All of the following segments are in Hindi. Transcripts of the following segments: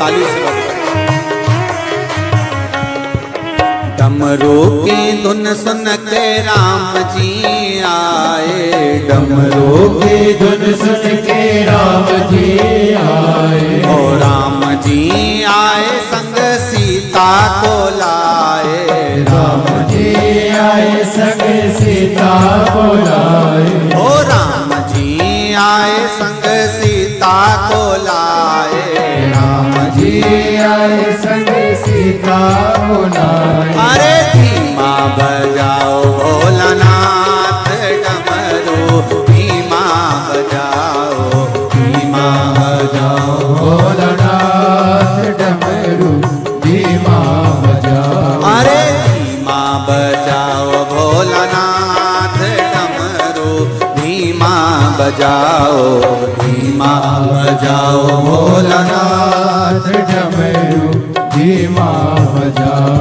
ताली से बजाओ। डमरू की धुन सुन के राम जी आए, डमरू की धुन सुन के राम जी आए। ओ राम जी आए संग सीता को लाए, राम जी आए संग सीता को लाए। ओ राम जी आए संग सीता को लाए, राम जी आए संग सीता को लाए। अरे धीमा बजाओ भोलानाथ डमरू, धीमा बजाओ, धीमा बजाओ भोलानाथ डमरू धीमा बजाओ। अरे धीमा बजाओ भोलानाथ डमरू, धीमा बजाओ, धीमा बजाओ भोलानाथ। नाथ डमरू धीमा बजाओ।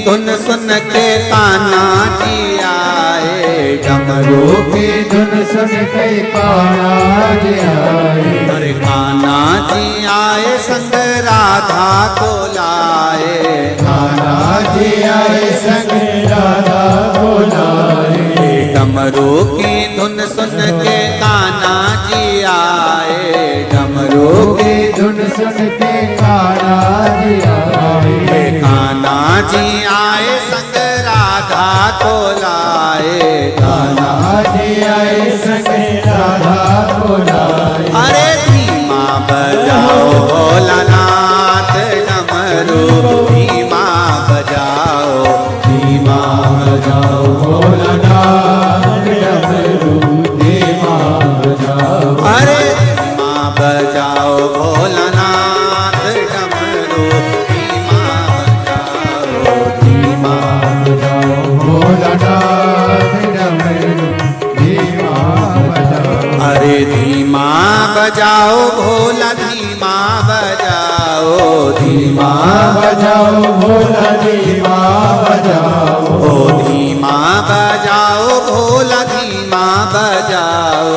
धुन सुन के कान्हा जी आए, डमरू की धुन सुन के कान्हा जी आए। अरे कान्हा जी आए संग राधा को लाए, कान्हा जी आए संग राधा को लाए। डमरू की धुन सुन के कान्हा जी आए, डमरू की धुन सुन के कान्हा जी आए। कान्हा जी आए संग राधा को लाए, कान्हा जी आए संग राधा को लाए। अरे धीमा बजाओ भोलानाथ डमरू, धीमा बजाओ, धीमा बजाओ भोलानाथ डमरू धीमा बजाओ। अरे धीमा बजाओ भोलानाथ डमरू, धीमा बजाओ, धीमा बजाओ भोलानाथ डमरू धीमा बजाओ। अरे धीमा बजाओ भोला, धीमा बजाओ, धीमा बजाओ भोला धीमा बजाओ। ओ धीमा बजाओ भोला, धीमा बजाओ,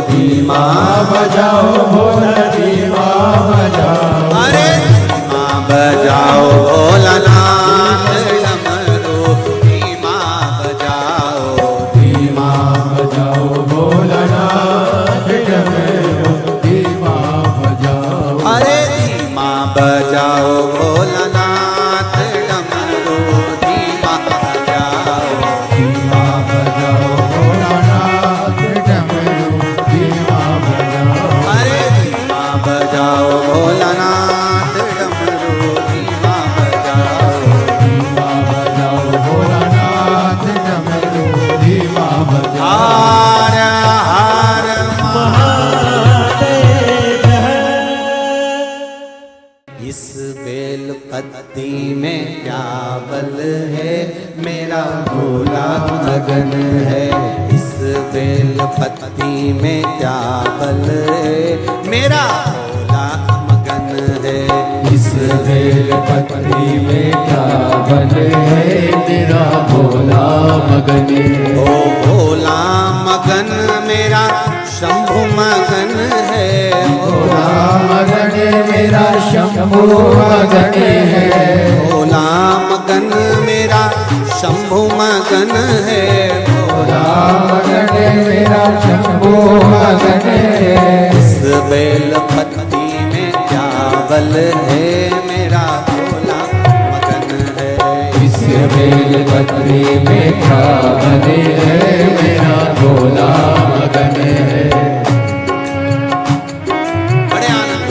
धीमा बजाओ भोला धीमा बजाओ। अरे धीमा बजाओ भोलानाथ डमरू, धीमा बजाओ, धीमा बजाओ भोलानाथ डमरू धीमा बजाओ। अरे धीमा बजाओ भोलानाथ डमरू, धीमा बजाओ, धीमा बजाओ भोलानाथ डमरू धीमा बजाओ। अरे धीमा बजाओ भोलानाथ डमरू, धीमा बजाओ, धीमा बजाओ भोलानाथ डमरू धीमा बजाओ। हर हर महादेव। इस बेल पत्ती में क्या बल है, मेरा भोला मगन है। इस बेल पत्ती में क्या बल है, मेरा भोला मगन है। इस बेल पत्री में क्या बल है, मेरा भोला मगन है। ओ भोला मगन मेरा शंभु मगन है। भोला मगन मेरा शंभु मगन है। भोला मगन मेरा शंभु मगन है। भोला मगन मेरा शंभु मगन है। इस बेल पत्ती में क्या बल है, मेरा भोला मगन है। इस बेल पत्री में क्या बल है, मेरा भोला मगन है। बड़े आनंद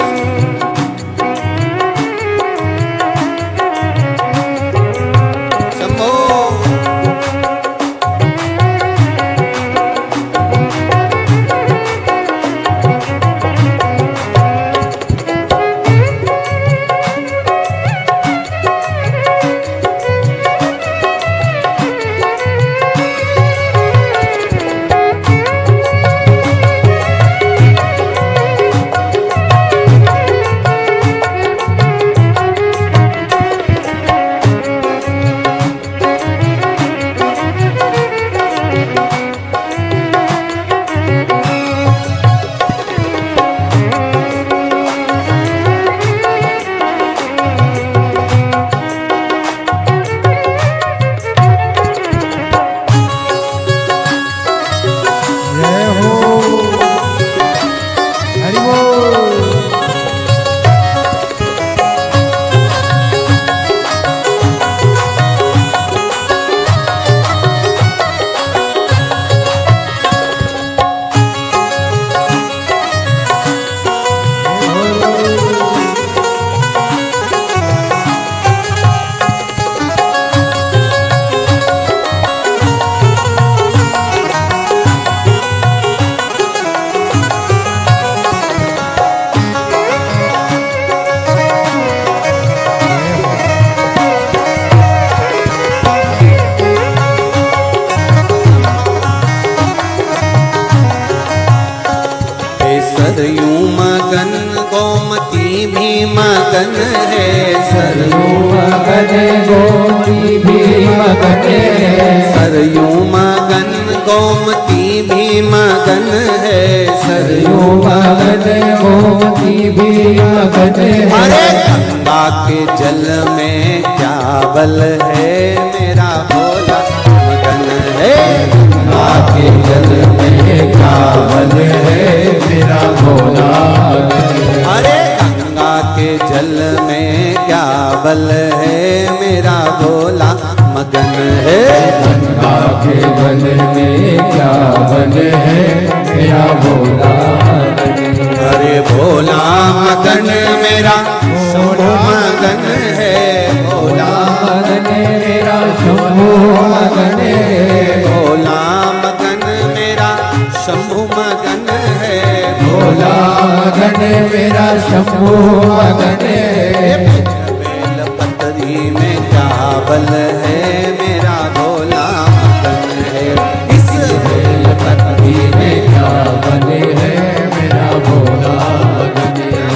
शंभो। सरयू मगन गोमती भी मगन है। सरयू मगन गोमती भी मगन है। सरयू मगन गोमती भी मगन है। सरयू मगन गोमती भी मगन है। अरे गंगा के जल में क्या बल है, मेरा भोला मगन है। गंगा के जल में क्या बल है, मेरा भोला मगन है। अरे गंगा के जल में क्या बल है, मेरा भोला मगन है। गंगा के बल में क्या बल है, मेरा भोला मगन है। अरे भोला मगन मेरा शंभु मगन है। भोला मगन मेरा शंभु मगन है। भोला मगन मेरा शंभु मगन है। भोला मगन मेरा शंभु मगन है। बेल पत्री में क्या बल है, मेरा भोला मगन है। इस बेल पत्री में क्या बल है, मेरा भोला मगन है।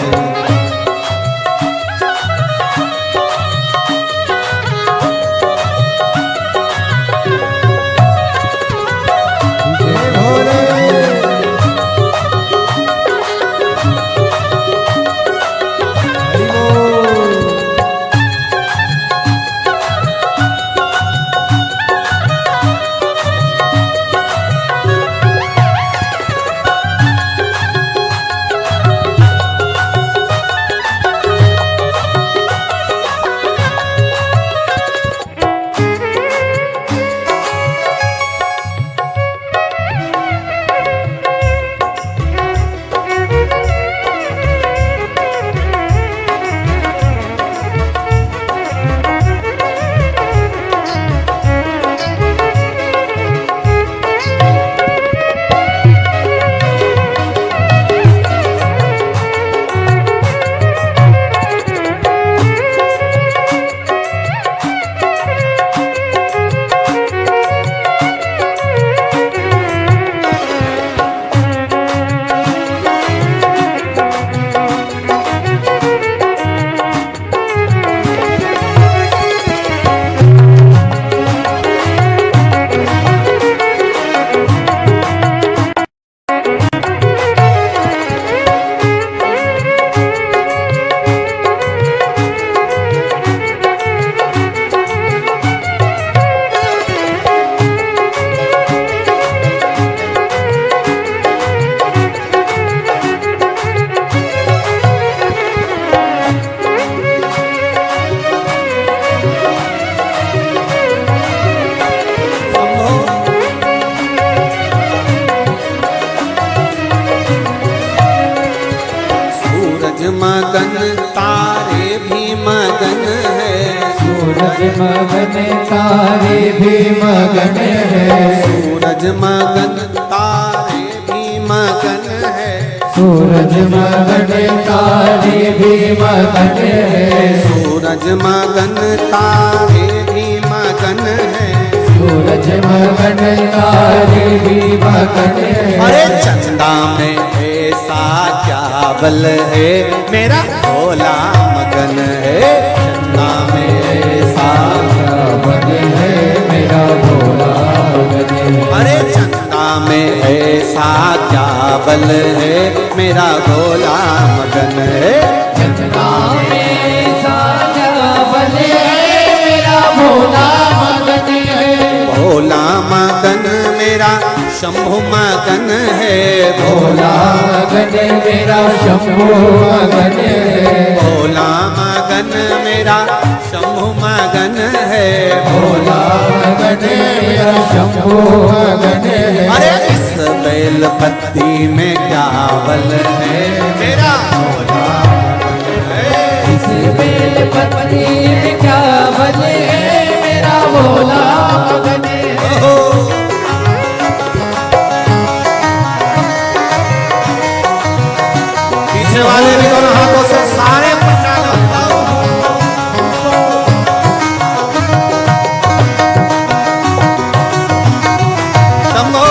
मगन तारे भी मगन है, सूरज मगन तारे भी मगन है, सूरज मगन तारे भी मगन है, सूरज मगन तारे भी मगन है, सूरज मगन तारे भी मगन है। अरे चंदा में ऐसा क्या बल है, मेरा भोला मगन है, चंदा में ऐसा क्या बल है, मेरा भोला मगन है। अरे चंदा में ऐसा क्या बल है, मेरा भोला मगन है, चंदा में ऐसा क्या बल है, मेरा भोला मगन है। भोला मगन मेरा शंभु मगन है, भोला मगन मेरा शंभु मगन है, भोला मगन मेरा शंभु मगन है, भोला मगन मेरा शंभु मगन है। अरे इस बेल पत्ती में क्या बल है, मेरा भोला मगन है, इस बेल पत्ती में क्या बल है, मेरा भोला मगन है। पीछे वाले भी दोनों हाथों से सारे पंडाल शंभो।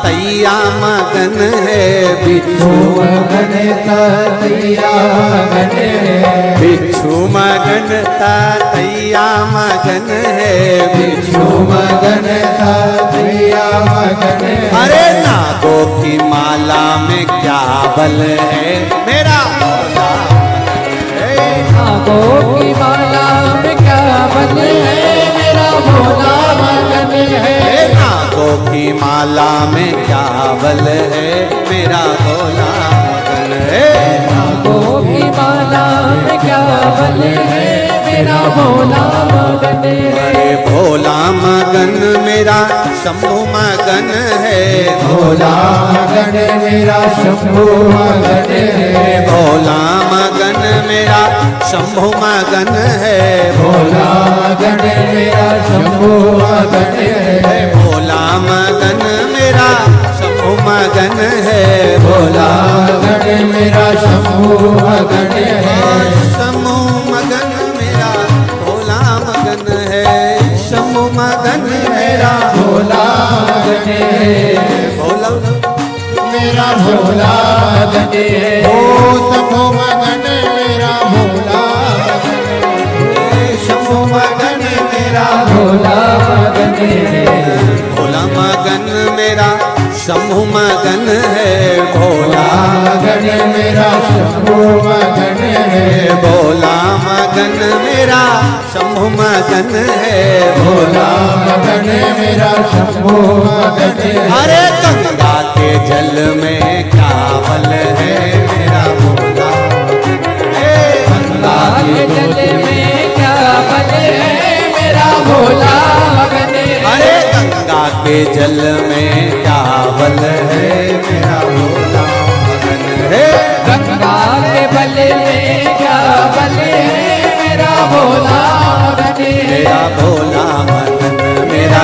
तैया मगन है, बिच्छू मगन तैया मगन है, बिच्छू मगन तैया मगन है, बिच्छू मगन तैया मगन है। अरे नागों की माला में क्या बल है, मेरा भोला मगन है, नागों की माला में क्या बल है, मेरा भोला मगन है। नागों की माला में क्या बल है, मेरा भोला मगन है, नागों की माला में क्या बल है, मेरा भोला मगन है। अरे भोला मगन मेरा शंभु मगन है, भोला मगन मेरा शंभु मगन है, भोला मगन मेरा शंभु मगन है, भोला मगन मेरा शंभु मगन है, भोला मगन मेरा शंभु मगन है, भोला मगन मेरा शंभु मगन है, शंभु मगन मेरा भोला मगन है, शंभु मगन मेरा भोला मगन है, भोला मेरा भोला मगन है, ओ शंभु मगन मेरा भोला मगन है, शंभु मगन मेरा भोला मगन है, भोला मगन मेरा शंभु मगन है, भोला मगन मेरा शंभु मगन है, भोला मगन मेरा शंभु मगन है, भोला मगन मेरा शंभु मगन है। अरे गंगा के जल में क्या बल है, मेरा भोला गंगा के जल में क्या बल है, मेरा भोला मगन है। अरे गंगा के जल में क्या बल है, मेरा भोला मगन है, गंगा के बल में क्या बल है, मेरा भोला मगन है। मेरा भोला मगन मेरा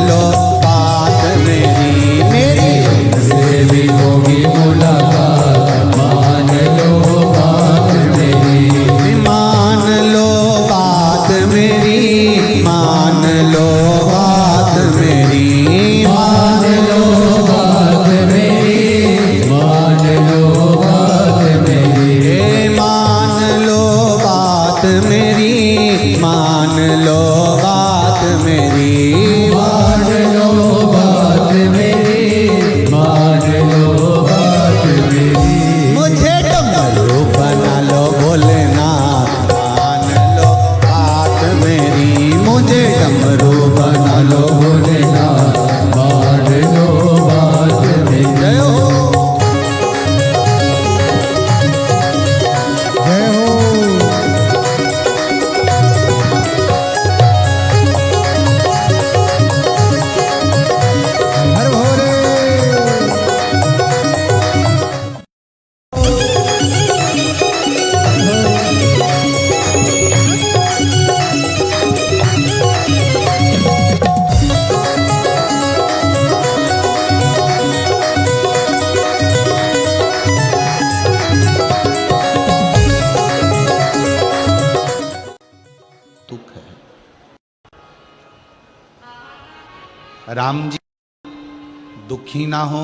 मारो भोलेनाथ मार लो बात मेरी। जय हो जय हो हर भोले। दुख है। राम जी दुखी ना हो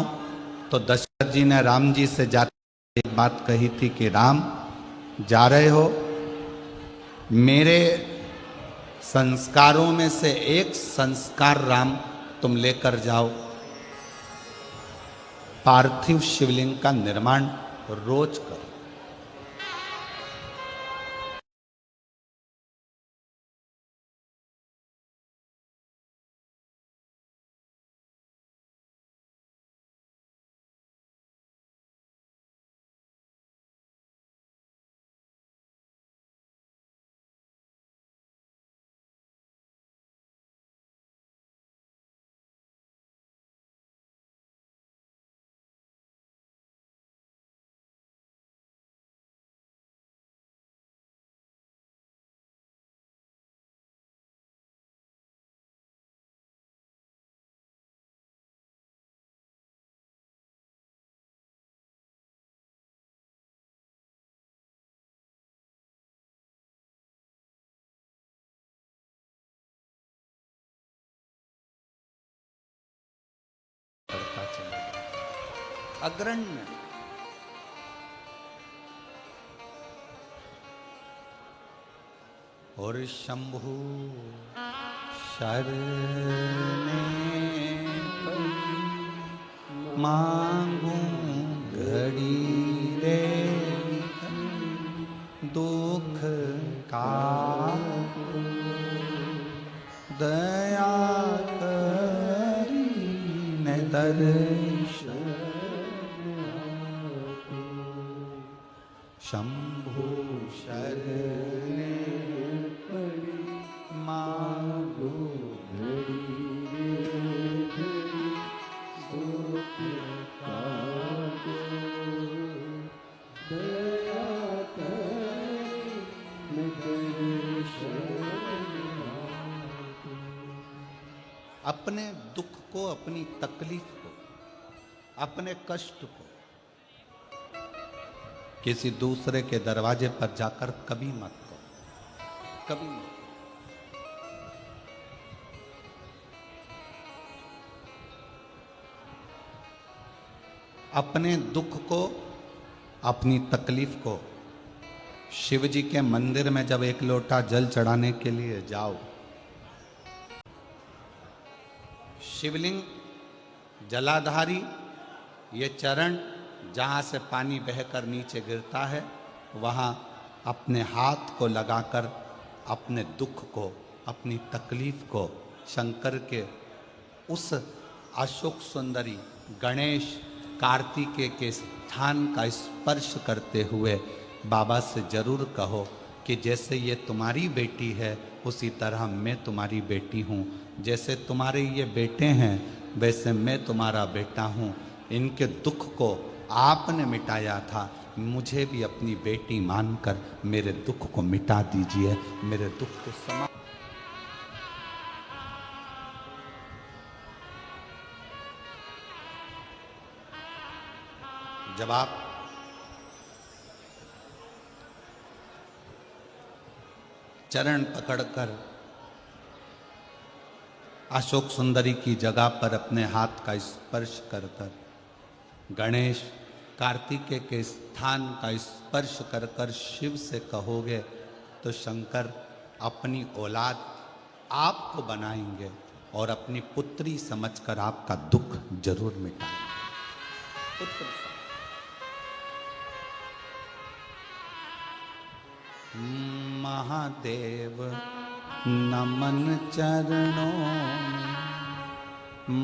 तो दशरथ जी ने राम जी से जाते एक बात कही थी कि राम जा रहे हो, मेरे संस्कारों में से एक संस्कार राम तुम लेकर जाओ, पार्थिव शिवलिंग का निर्माण रोज करो। बढ़ता चलेगा अग्रण्य। और शंभु शरणे मांगू घड़ी रे दुख का दया करी न दर्शन शंभु शरणे मांगू अपने दुख को, अपनी तकलीफ को, अपने कष्ट को किसी दूसरे के दरवाजे पर जाकर कभी मत कहो, कभी मत। अपने दुख को, अपनी तकलीफ को शिव जी के मंदिर में जब एक लोटा जल चढ़ाने के लिए जाओ, शिवलिंग जलाधारी, ये चरण जहाँ से पानी बहकर नीचे गिरता है, वहाँ अपने हाथ को लगाकर अपने दुख को, अपनी तकलीफ को शंकर के उस अशोक सुंदरी गणेश कार्तिकेय के स्थान का स्पर्श करते हुए बाबा से जरूर कहो कि जैसे ये तुम्हारी बेटी है उसी तरह मैं तुम्हारी बेटी हूँ, जैसे तुम्हारे ये बेटे हैं वैसे मैं तुम्हारा बेटा हूँ। इनके दुख को आपने मिटाया था, मुझे भी अपनी बेटी मानकर मेरे दुख को मिटा दीजिए, मेरे दुख को समा। जब आप चरण पकड़कर अशोक सुंदरी की जगह पर अपने हाथ का स्पर्श कर कर, गणेश कार्तिकेय के स्थान का स्पर्श कर कर शिव से कहोगे तो शंकर अपनी औलाद आपको बनाएंगे और अपनी पुत्री समझकर आपका दुख जरूर मिटाएंगे। पुत्र महादेव नमन चरणों में,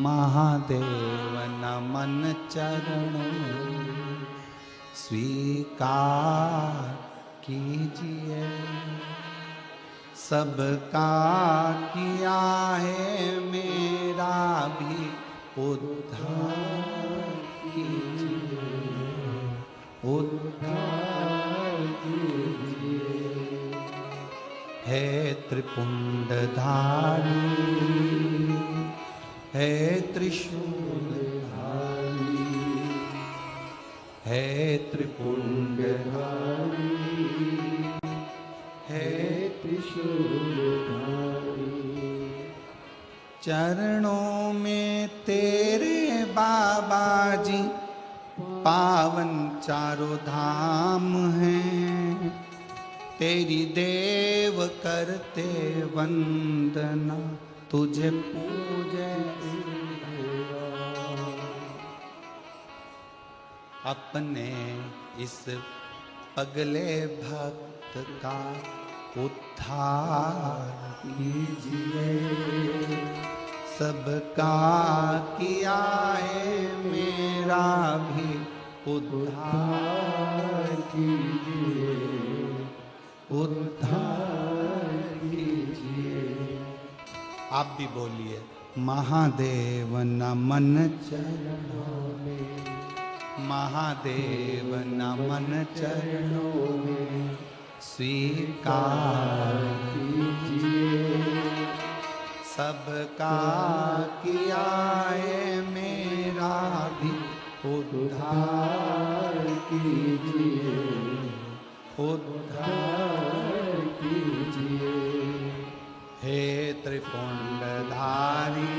महादेव नमन चरणों में, स्वीकार कीजिए। सबका किया है मेरा भी उद्धार कीजिए, उद्धार कीजिए। है त्रिपुंडधारी, है त्रिशूलधारी, है त्रिपुंडधारी, है त्रिशूलधारी। चरणों में तेरे बाबा जी पावन चारों धाम हैं। तेरी देव करते वंदना, तुझे पूजे अपने इस पगले भक्त का उद्धार कीजिए। सबका किया है मेरा भी उद्धार कीजिए, उद्धार कीजिए। आप भी बोलिए, महादेव नमन चरणों में, महादेव नमन चरणों में, स्वीकार कीजिए। सबका किया है मेरा भी उद्धार कीजिए, उद्धार कीजिए। हे त्रिपुंडधारी,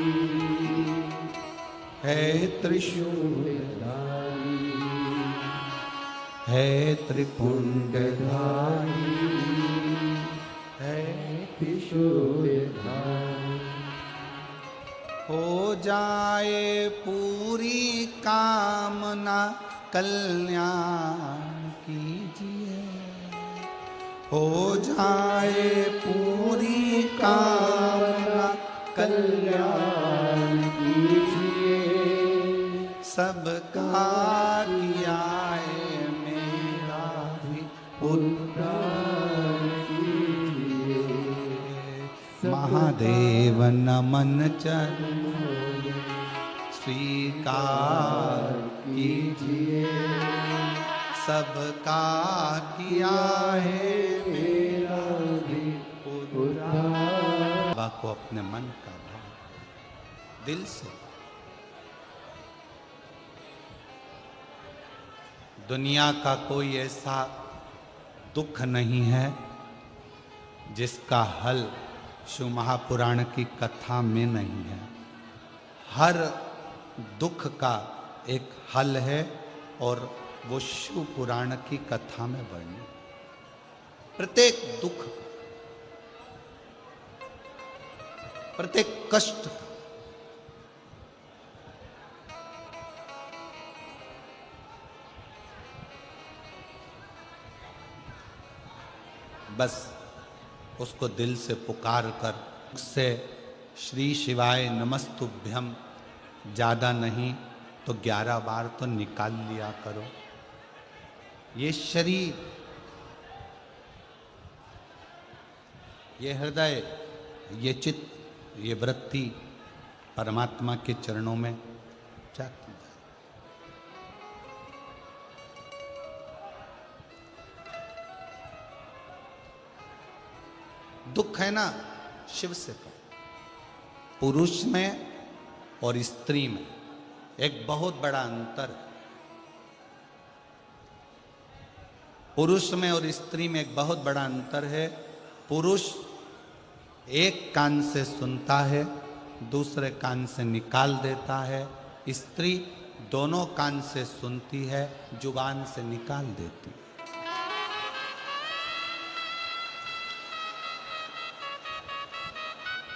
है त्रिशूलधारी, है त्रिपुंडधारी, है त्रिशूलधारी। हो जाए पूरी कामना कल्याण कीजिए। हो जाए पूरी कामना कल्याण कीजिए। सबका किया है मेरा भी उद्धार कीजिए। महादेव नमन चरणों में, स्वीकार कीजिए। सबका किया है मेरा भी उद्धार। बाबा को अपने मन का भाव दिल से, दुनिया का कोई ऐसा दुख नहीं है जिसका हल शिव महापुराण की कथा में नहीं है। हर दुख का एक हल है और वो शिव पुराण की कथा में वर्णित। प्रत्येक दुख, प्रत्येक कष्ट का बस उसको दिल से पुकार कर उससे श्री शिवाय नमस्तुभ्यम ज़्यादा नहीं तो 11 बार तो निकाल लिया करो। ये शरीर, ये हृदय, ये चित्त, ये वृत्ति परमात्मा के चरणों में जाती है। दुख है ना, शिव से कहो। पुरुष में और स्त्री में एक बहुत बड़ा अंतर है। पुरुष में और स्त्री में एक बहुत बड़ा अंतर है। पुरुष एक कान से सुनता है, दूसरे कान से निकाल देता है। स्त्री दोनों कान से सुनती है, जुबान से निकाल देती है।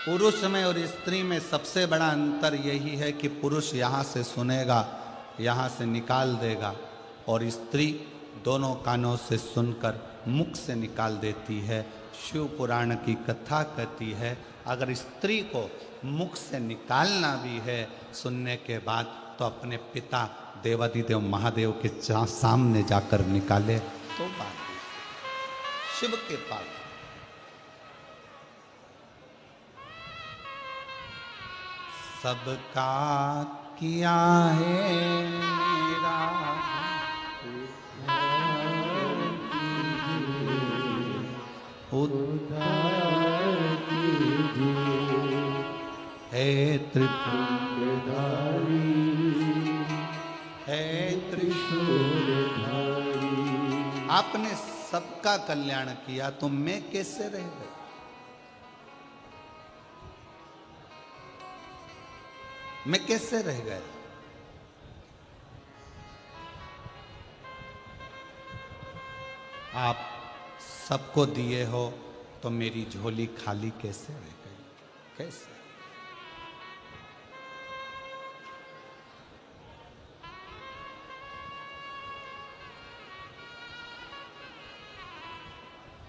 पुरुष में और स्त्री में सबसे बड़ा अंतर यही है कि पुरुष यहाँ से सुनेगा, यहाँ से निकाल देगा, और स्त्री दोनों कानों से सुनकर मुख से निकाल देती है। शिव पुराण की कथा कहती है, अगर स्त्री को मुख से निकालना भी है सुनने के बाद, तो अपने पिता देवादिदेव महादेव के सामने जाकर निकाले तो बात है। शिव के पास सबका किया है मेरा उद्धार कीजिए, हे त्रिपुरधारी, हे त्रिशूलधारी। आपने सबका कल्याण किया तो मैं कैसे रह गई? मैं कैसे रह गया? आप सबको दिए हो तो मेरी झोली खाली कैसे रह गई? कैसे?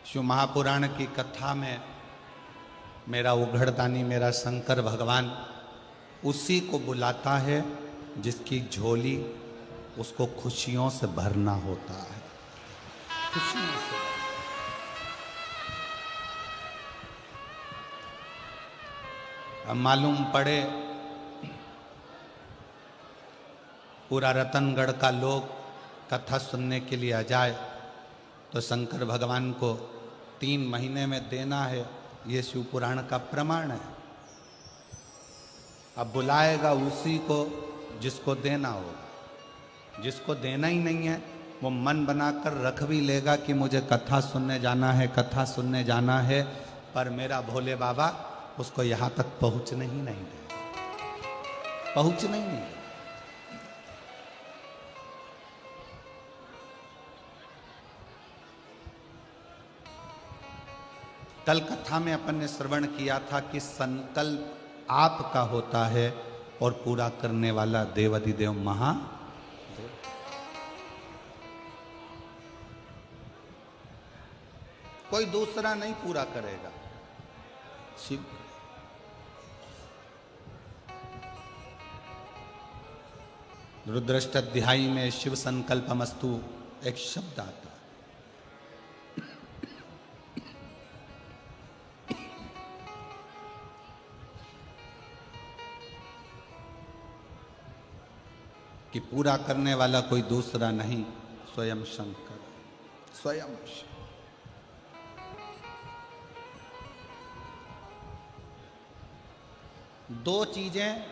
शिव महापुराण की कथा में मेरा उघड़दानी, मेरा शंकर भगवान उसी को बुलाता है जिसकी झोली उसको खुशियों से भरना होता है। खुशियों से अब मालूम पड़े पूरा रतनगढ़ का लोग कथा सुनने के लिए आ जाए तो शंकर भगवान को 3 महीने में देना है, ये शिव पुराण का प्रमाण है। अब बुलाएगा उसी को जिसको देना होगा। जिसको देना ही नहीं है वो मन बनाकर रख भी लेगा कि मुझे कथा सुनने जाना है, कथा सुनने जाना है, पर मेरा भोले बाबा उसको यहाँ तक पहुँचने ही नहीं देगा, पहुँचने ही नहीं देगा। कल कथा में अपन ने श्रवण किया था कि संकल्प आपका होता है और पूरा करने वाला देवादिदेव महादेव। कोई दूसरा नहीं पूरा करेगा, शिव। रुद्राष्टध्यायी में शिव संकल्पमस्तु एक शब्द आता है। कि पूरा करने वाला कोई दूसरा नहीं, स्वयं शंकर, स्वयं शिव। दो चीजें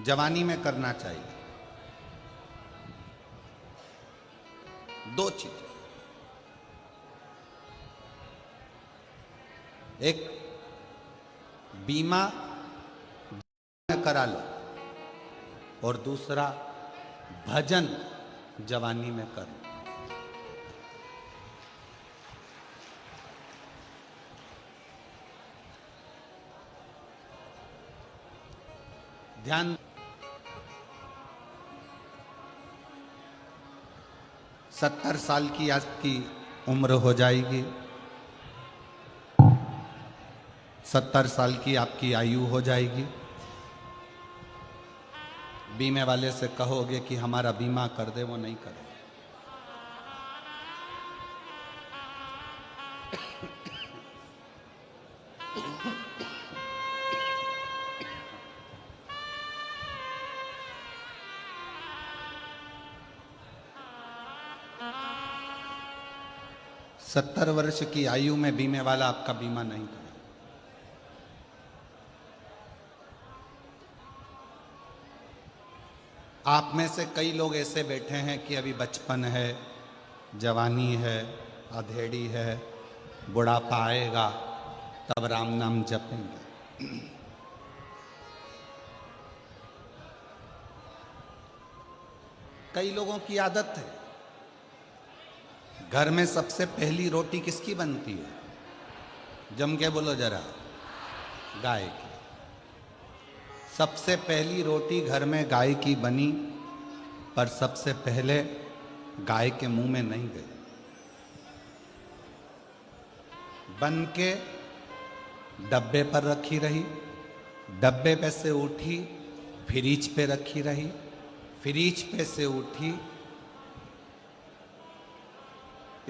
जवानी में करना चाहिए, दो चीजें। एक बीमा करा लो और दूसरा भजन जवानी में कर लो। ध्यान, 70 साल की आपकी उम्र हो जाएगी, 70 साल की आपकी आयु हो जाएगी। बीमे वाले से कहोगे कि हमारा बीमा कर दे, वो नहीं करे। सत्तर वर्ष की आयु में बीमे वाला आपका बीमा नहीं करे। आप में से कई लोग ऐसे बैठे हैं कि अभी बचपन है, जवानी है, अधेड़ी है, बुढ़ापा आएगा तब राम नाम जपेंगे। कई लोगों की आदत है, घर में सबसे पहली रोटी किसकी बनती है? जम के बोलो जरा, गाय की। सबसे पहली रोटी घर में गाय की बनी, पर सबसे पहले गाय के मुंह में नहीं गई। बन के डब्बे पर रखी रही, डब्बे पे से उठी फ्रिज पे रखी रही, फ्रिज पे से उठी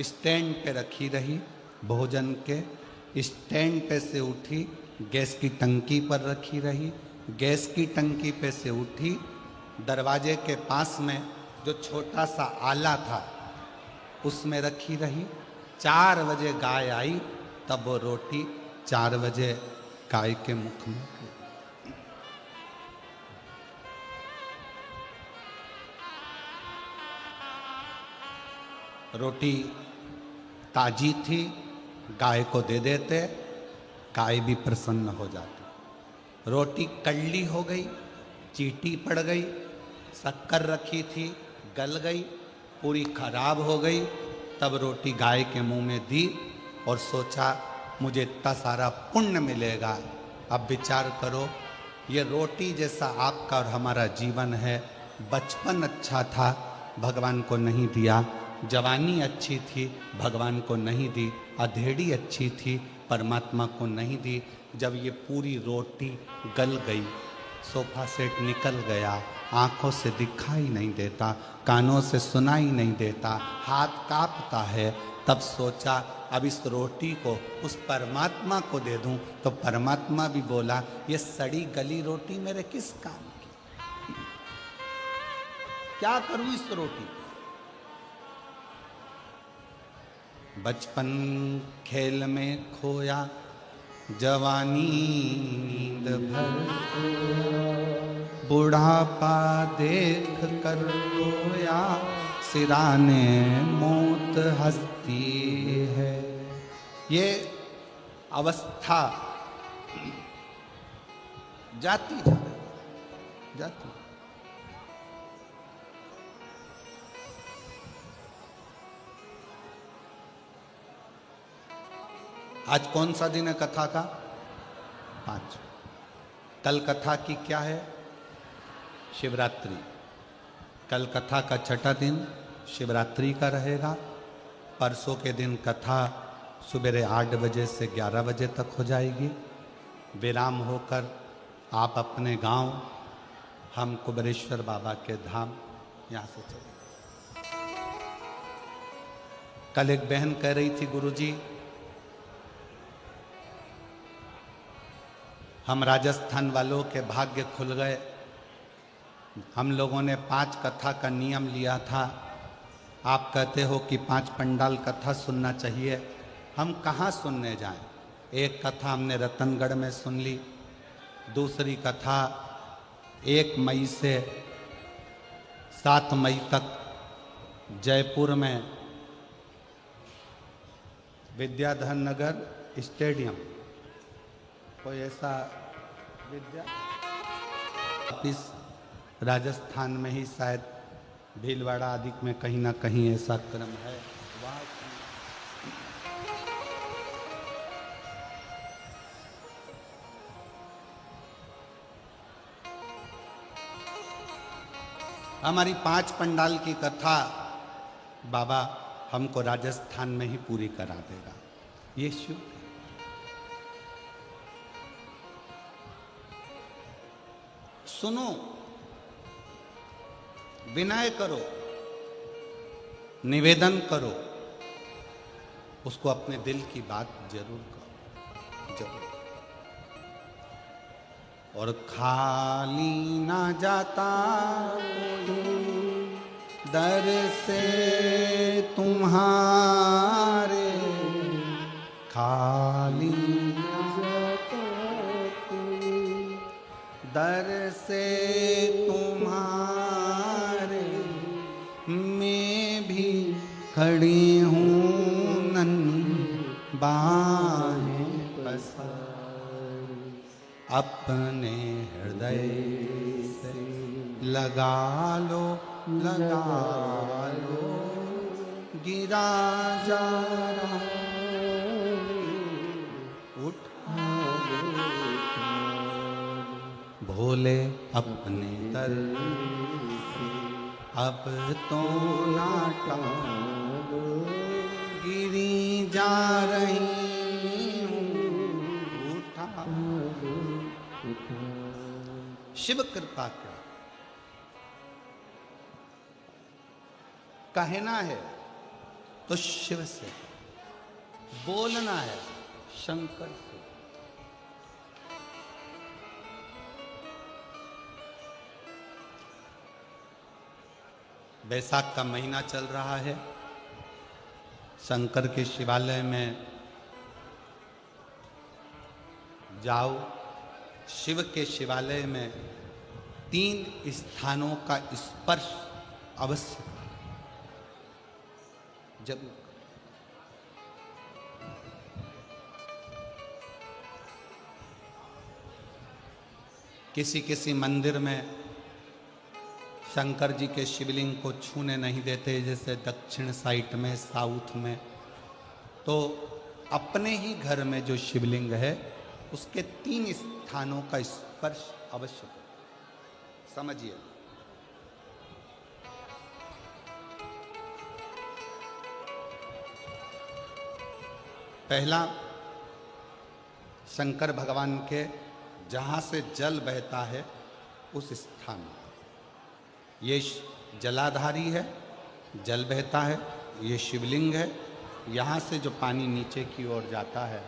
स्टैंड पे रखी रही, भोजन के स्टैंड पे से उठी गैस की टंकी पर रखी रही, गैस की टंकी पे से उठी दरवाजे के पास में जो छोटा सा आला था उसमें रखी रही। 4 बजे गाय आई तब वो रोटी 4 बजे गाय के मुख में गई। रोटी ताजी थी, गाय को दे देते, गाय भी प्रसन्न हो जाती। रोटी कड़ली हो गई, चीटी पड़ गई, शक्कर रखी थी गल गई, पूरी खराब हो गई। तब रोटी गाय के मुंह में दी और सोचा मुझे इतना सारा पुण्य मिलेगा। अब विचार करो, ये रोटी जैसा आपका और हमारा जीवन है। बचपन अच्छा था, भगवान को नहीं दिया। जवानी अच्छी थी, भगवान को नहीं दी। अधेड़ी अच्छी थी, परमात्मा को नहीं दी। जब ये पूरी रोटी गल गई, सोफा सेट निकल गया, आंखों से दिखाई नहीं देता, कानों से सुनाई नहीं देता, हाथ कांपता है, तब सोचा अब इस रोटी को उस परमात्मा को दे दूं। तो परमात्मा भी बोला ये सड़ी गली रोटी मेरे किस काम की, क्या करूं इस रोटी। बचपन खेल में खोया, जवानी नींद भर, बुढ़ापा देख कर रोया, सिराने मौत हंसती है। ये अवस्था जाती जाती। आज कौन सा दिन है कथा का? 5। कल कथा की क्या है? शिवरात्रि। कल कथा का छठा दिन शिवरात्रि का रहेगा। परसों के दिन कथा सुबह 8 बजे से 11 बजे तक हो जाएगी। विराम होकर आप अपने गांव, हम कुबेरेश्वर बाबा के धाम यहाँ से चले। कल एक बहन कह रही थी, गुरुजी हम राजस्थान वालों के भाग्य खुल गए। हम लोगों ने 5 कथा का नियम लिया था। आप कहते हो कि 5 पंडाल कथा सुनना चाहिए, हम कहाँ सुनने जाएं? एक कथा हमने रतनगढ़ में सुन ली, दूसरी कथा 1 मई से 7 मई तक जयपुर में विद्याधर नगर स्टेडियम, कोई ऐसा विद्या ऑफिस राजस्थान में ही शायद भीलवाड़ा आदि में कहीं ना कहीं ऐसा क्रम है। वहाँ हमारी 5 पंडाल की कथा बाबा हमको राजस्थान में ही पूरी करा देगा। ये शुभ सुनो, विनय करो, निवेदन करो, उसको अपने दिल की बात जरूर करो, जरूर। और खाली ना जाता दर से तुम्हारे, खाली दर से तुम्हारे, मैं भी खड़ी हूँ नन्ही बाहें पसार, अपने हृदय से लगा लो, गिरा जा रहा उठ भोले अपने दर से, अब तो नाटा गिरी जा रही शिव कृपा करो। कहना है तो शिव से, बोलना है शंकर से। बैसाख का महीना चल रहा है। शंकर के शिवालय में जाओ। शिव के शिवालय में 3 स्थानों का स्पर्श अवश्य जरूर। किसी किसी मंदिर में शंकर जी के शिवलिंग को छूने नहीं देते, जैसे दक्षिण साइड में, साउथ में। तो अपने ही घर में जो शिवलिंग है उसके 3 स्थानों का स्पर्श अवश्य करें। समझिए, पहला शंकर भगवान के जहाँ से जल बहता है उस स्थान, ये जलाधारी है, जल बहता है, ये शिवलिंग है। यहाँ से जो पानी नीचे की ओर जाता है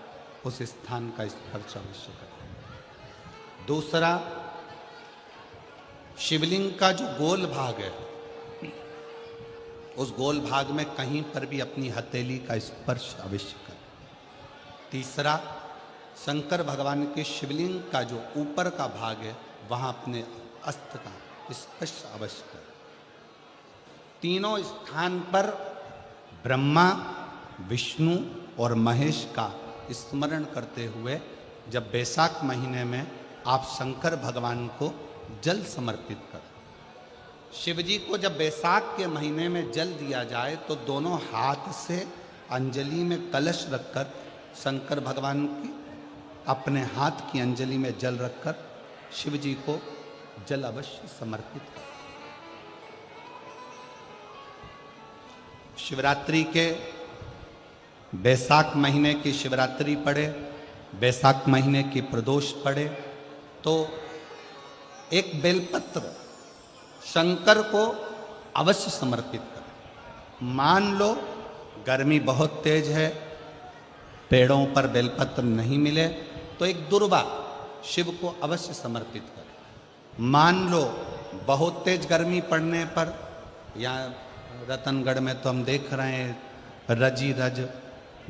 उस स्थान का स्पर्श अवश्य करें। दूसरा, शिवलिंग का जो गोल भाग है उस गोल भाग में कहीं पर भी अपनी हथेली का स्पर्श अवश्य करें। तीसरा, शंकर भगवान के शिवलिंग का जो ऊपर का भाग है वहाँ अपने अस्त्र का स्पर्श अवश्य करें। तीनों स्थान पर ब्रह्मा, विष्णु और महेश का स्मरण करते हुए जब बैसाख महीने में आप शंकर भगवान को जल समर्पित करें। शिव जी को जब बैसाख के महीने में जल दिया जाए तो दोनों हाथ से अंजलि में कलश रखकर शंकर भगवान की अपने हाथ की अंजलि में जल रखकर शिव जी को जल अवश्य समर्पित करें। शिवरात्रि के बैसाख महीने की शिवरात्रि पड़े, बैसाख महीने की प्रदोष पड़े तो एक बेलपत्र शंकर को अवश्य समर्पित करें। मान लो गर्मी बहुत तेज है, पेड़ों पर बेलपत्र नहीं मिले तो एक दुर्वा शिव को अवश्य समर्पित करें। मान लो बहुत तेज गर्मी पड़ने पर, यहाँ रतनगढ़ में तो हम देख रहे हैं रजी रज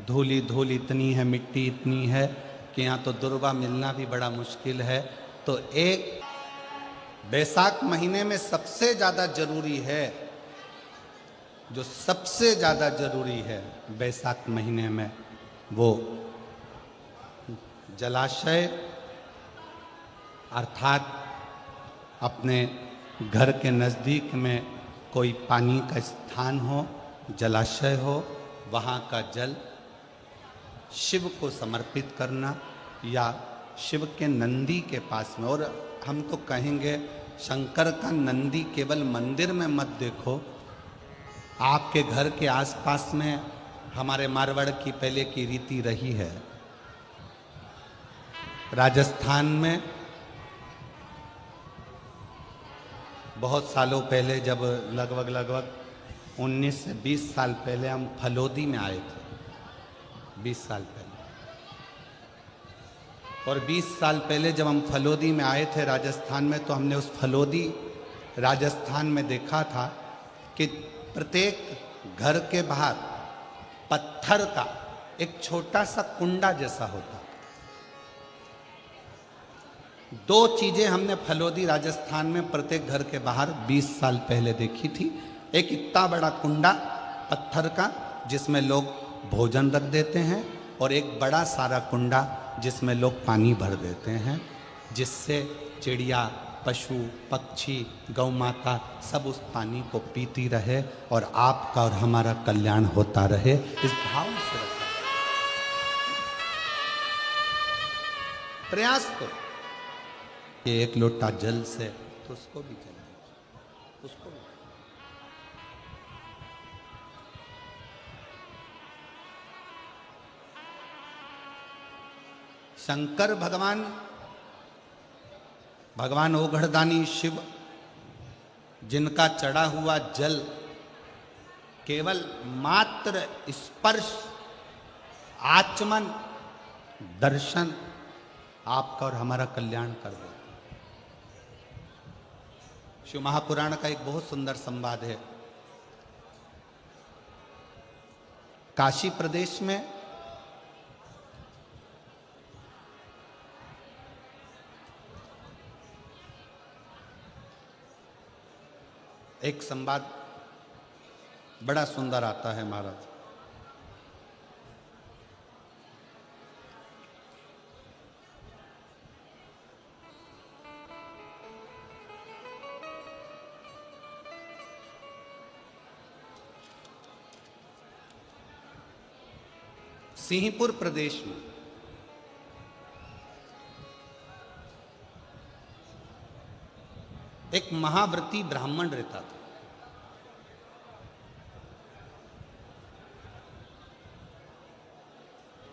धूली धूल इतनी है, मिट्टी इतनी है कि यहाँ तो दुर्वा मिलना भी बड़ा मुश्किल है। तो एक बैसाख महीने में सबसे ज़्यादा जरूरी है, जो सबसे ज़्यादा जरूरी है बैसाख महीने में, वो जलाशय अर्थात अपने घर के नज़दीक में कोई पानी का स्थान हो, जलाशय हो, वहाँ का जल शिव को समर्पित करना या शिव के नंदी के पास में। और हम तो कहेंगे शंकर का नंदी केवल मंदिर में मत देखो, आपके घर के आसपास में हमारे मारवाड़ की पहले की रीति रही है। राजस्थान में बहुत सालों पहले, जब लगभग 19 से 20 साल पहले हम फलोदी में आए थे, 20 साल पहले, और 20 साल पहले जब हम फलोदी में आए थे राजस्थान में, तो हमने उस फलोदी राजस्थान में देखा था कि प्रत्येक घर के बाहर पत्थर का एक छोटा सा कुंडा जैसा होता। 2 चीजें हमने फलोदी राजस्थान में प्रत्येक घर के बाहर 20 साल पहले देखी थी। एक इतना बड़ा कुंडा पत्थर का जिसमें लोग भोजन रख देते हैं, और एक बड़ा सारा कुंडा जिसमें लोग पानी भर देते हैं, जिससे चिड़िया, पशु, पक्षी, गौ माता सब उस पानी को पीती रहे और आपका और हमारा कल्याण होता रहे। इस भाव से रखा प्रयास करो कि एक लोटा जल से तो उसको भी जल दीजिए, उसको भी। शंकर भगवान भगवान ओघड़दानी शिव, जिनका चढ़ा हुआ जल केवल मात्र स्पर्श, आचमन, दर्शन आपका और हमारा कल्याण कर दे। शिव महापुराण का एक बहुत सुंदर संवाद है। काशी प्रदेश में एक संवाद बड़ा सुंदर आता है महाराज। सिंहपुर प्रदेश में एक महाव्रती ब्राह्मण रहता था।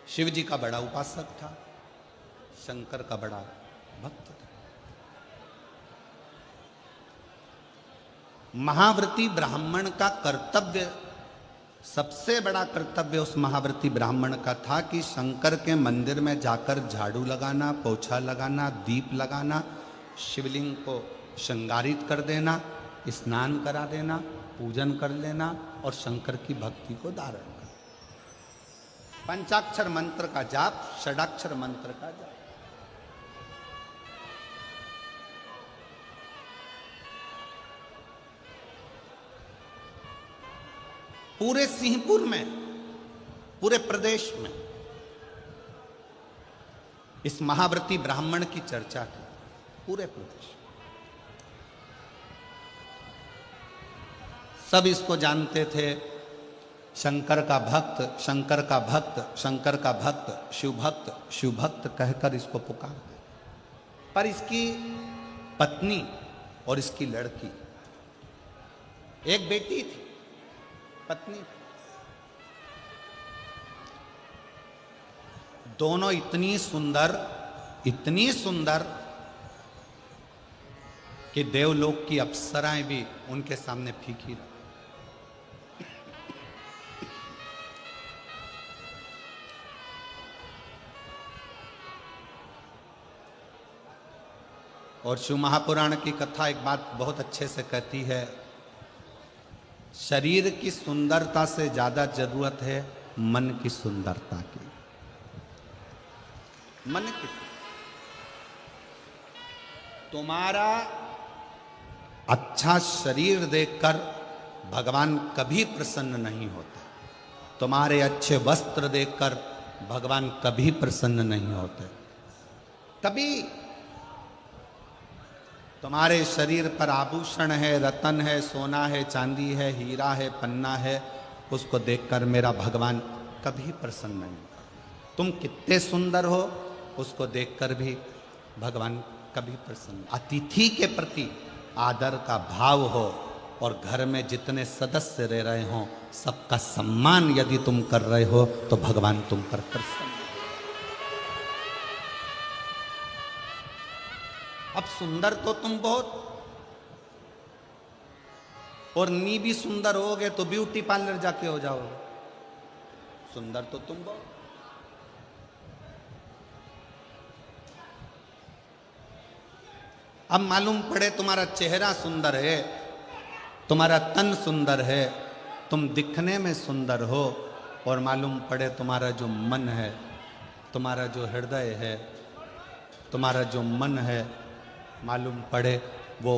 शिव जी का बड़ा उपासक था, शंकर का बड़ा भक्त था। महाव्रती ब्राह्मण का कर्तव्य, सबसे बड़ा कर्तव्य उस महाव्रती ब्राह्मण का था कि शंकर के मंदिर में जाकर झाड़ू लगाना, पोछा लगाना, दीप लगाना, शिवलिंग को श्रृंगारित कर देना, स्नान करा देना, पूजन कर लेना और शंकर की भक्ति को धारण करना। पंचाक्षर मंत्र का जाप, षडाक्षर मंत्र का जाप। पूरे सिंहपुर में, पूरे प्रदेश में इस महाव्रती ब्राह्मण की चर्चा थी, पूरे प्रदेश में। सब इसको जानते थे, शंकर का भक्त, शंकर का भक्त, शंकर का भक्त, शिव भक्त, शिव भक्त कहकर इसको पुकारते। पर इसकी पत्नी और इसकी लड़की, एक बेटी थी, पत्नी, दोनों इतनी सुंदर, इतनी सुंदर कि देवलोक की अप्सराएं भी उनके सामने फीकी रही। और शिव महापुराण की कथा एक बात बहुत अच्छे से कहती है, शरीर की सुंदरता से ज्यादा जरूरत है मन की सुंदरता की। मन की, तुम्हारा अच्छा शरीर देखकर भगवान कभी प्रसन्न नहीं होता, तुम्हारे अच्छे वस्त्र देखकर भगवान कभी प्रसन्न नहीं होते। कभी तुम्हारे शरीर पर आभूषण है, रतन है, सोना है, चांदी है, हीरा है, पन्ना है, उसको देखकर मेरा भगवान कभी प्रसन्न नहीं होता। तुम कितने सुंदर हो उसको देखकर भी भगवान कभी प्रसन्न। अतिथि के प्रति आदर का भाव हो और घर में जितने सदस्य रह रहे हो सबका सम्मान यदि तुम कर रहे हो तो भगवान तुम पर प्रसन्न। अब सुंदर तो तुम बहुत, और नी भी सुंदर होगे तो ब्यूटी पार्लर जाके हो जाओगे। सुंदर तो तुम बहुत। अब मालूम पड़े तुम्हारा चेहरा सुंदर है, तुम्हारा तन सुंदर है, तुम दिखने में सुंदर हो, और मालूम पड़े तुम्हारा जो मन है, तुम्हारा जो हृदय है, तुम्हारा जो मन है, मालूम पड़े वो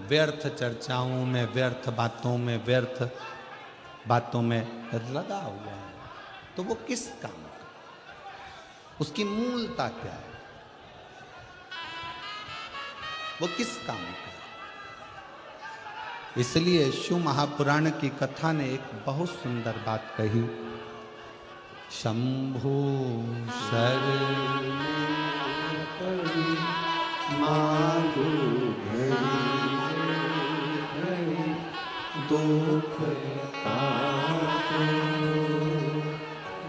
व्यर्थ चर्चाओं में, व्यर्थ बातों में, व्यर्थ बातों में लगा हुआ है, तो वो किस काम का? उसकी मूलता क्या है? वो किस काम का? इसलिए शिव महापुराण की कथा ने एक बहुत सुंदर बात कही, शंभु शरण मांगो दुख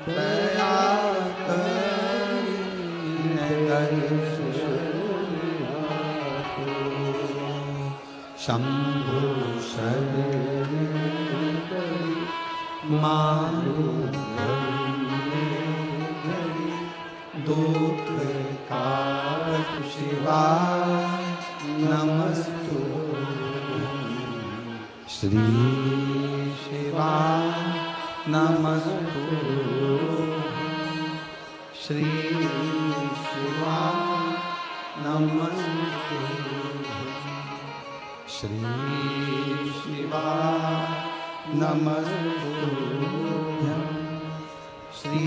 दया शंभु शरण मानो दुख काट शिवाय नमस्तु श्री शिवाय नमस्तु श्री शिवाय नमस्तु श्री शिवाय नमस्तु श्री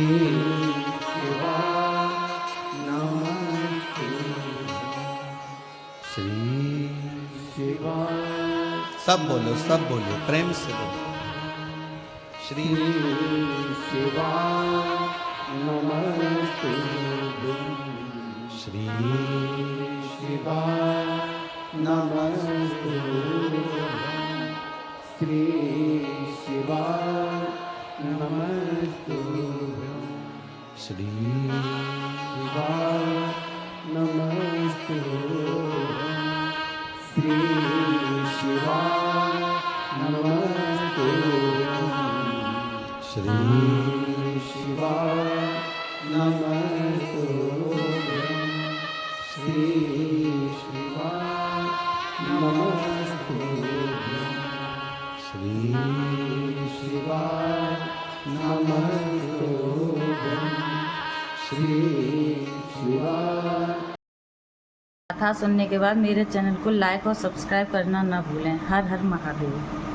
शिवाय नमस्तु श्री शिवाय। सब बोलो प्रेम से बोलो। श्री शिवाय नमस्तु श्री शिवाय नमस्तु श्री शिवाय नमस्तु श्री शिवाय नमस्तु श्री शिवाय नमस्तु श्री शिवाय नमस्तु श्री शिवाय नमस्तु श्री शिवाय नमस्तु श्री शिवाय। कथा सुनने के बाद मेरे चैनल को लाइक और सब्सक्राइब करना ना भूलें। हर हर महादेव।